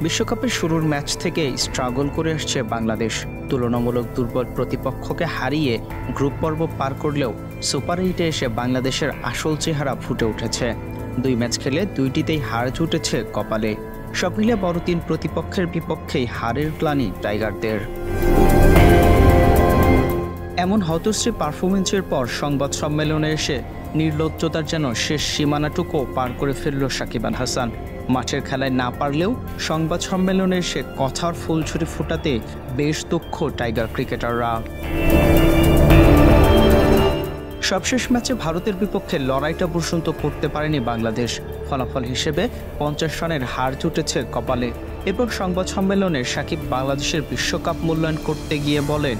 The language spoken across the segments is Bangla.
বিশ্বকাপের শুরুর ম্যাচ থেকে স্ট্রাগল করে আসছে বাংলাদেশ। তুলনামূলক দুর্বল প্রতিপক্ষকে হারিয়ে গ্রুপ পর্ব পার করলেও সুপার 8-এ এসে বাংলাদেশের আসল চেহারা ফুটে উঠেছে। 2 ম্যাচ খেলে 2টিতেই হার জুটেছে কপালে। সব মিলে বড় 3 প্রতিপক্ষের বিপক্ষেই হারের গ্লানি টাইগারদের। এমন হতশ্রী পারফরমেন্সের পর সংবাদ সম্মেলনে এসে নির্লজ্জতার যেন শেষ সীমানাটুকু পার করে ফেলল সাকিব আল হাসান। মাঠের খেলায় না পারলেও সংবাদ সম্মেলনে এসে কথার ফুলঝুরি ফোটাতে বেশ দক্ষ টাইগার ক্রিকেটাররা। সবশেষ ম্যাচে ভারতের বিপক্ষে লড়াইটা পর্যন্ত করতে পারেনি বাংলাদেশ। ফলাফল হিসেবে 50 রানের হার জুটেছে কপালে। এরপর সংবাদ সম্মেলনে সাকিব বাংলাদেশের বিশ্বকাপ মূল্যায়ন করতে গিয়ে বলেন,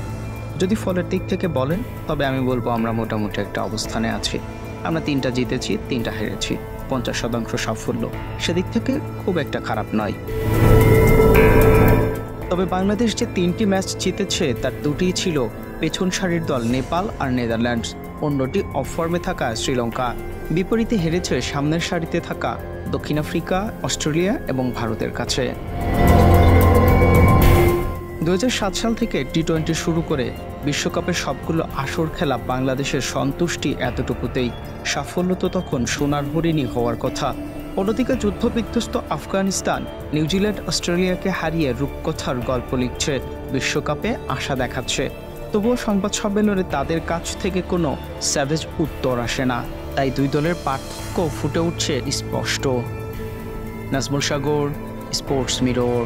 যদি ফলের দিক থেকে বলেন তবে আমি বলবো আমরা মোটামুটি একটা অবস্থানে আছি। আমরা 3টা জিতেছি, 3টা হেরেছি, 50% সাফল্য। সেদিক থেকে খুব একটা খারাপ নয়। তবে বাংলাদেশ যে 3টি ম্যাচ জিতেছে তার 2টিই ছিল পেছন সারির দল নেপাল আর নেদারল্যান্ডস, অন্যটি অফ ফর্মে থাকা শ্রীলঙ্কা। বিপরীতে হেরেছে সামনের সারিতে থাকা দক্ষিণ আফ্রিকা, অস্ট্রেলিয়া এবং ভারতের কাছে। 2007 সাল থেকে টি-20 শুরু করে বিশ্বকাপের সবগুলো আসর খেলা বাংলাদেশের সন্তুষ্টি এতটুকুতেই। সাফল্য তো তখন সোনার হরিণী হওয়ার কথা। অন্যদিকে যুদ্ধবিধ্বস্ত আফগানিস্তান নিউজিল্যান্ড অস্ট্রেলিয়াকে হারিয়ে রূপকথার গল্প লিখছে, বিশ্বকাপে আশা দেখাচ্ছে। তবুও সংবাদ সম্মেলনে তাদের কাছ থেকে কোনো স্যাভেজ উত্তর আসে না। তাই 2 দলের পার্থক্য ফুটে উঠছে স্পষ্ট। নাজমুল সাগর, স্পোর্টস মিরর।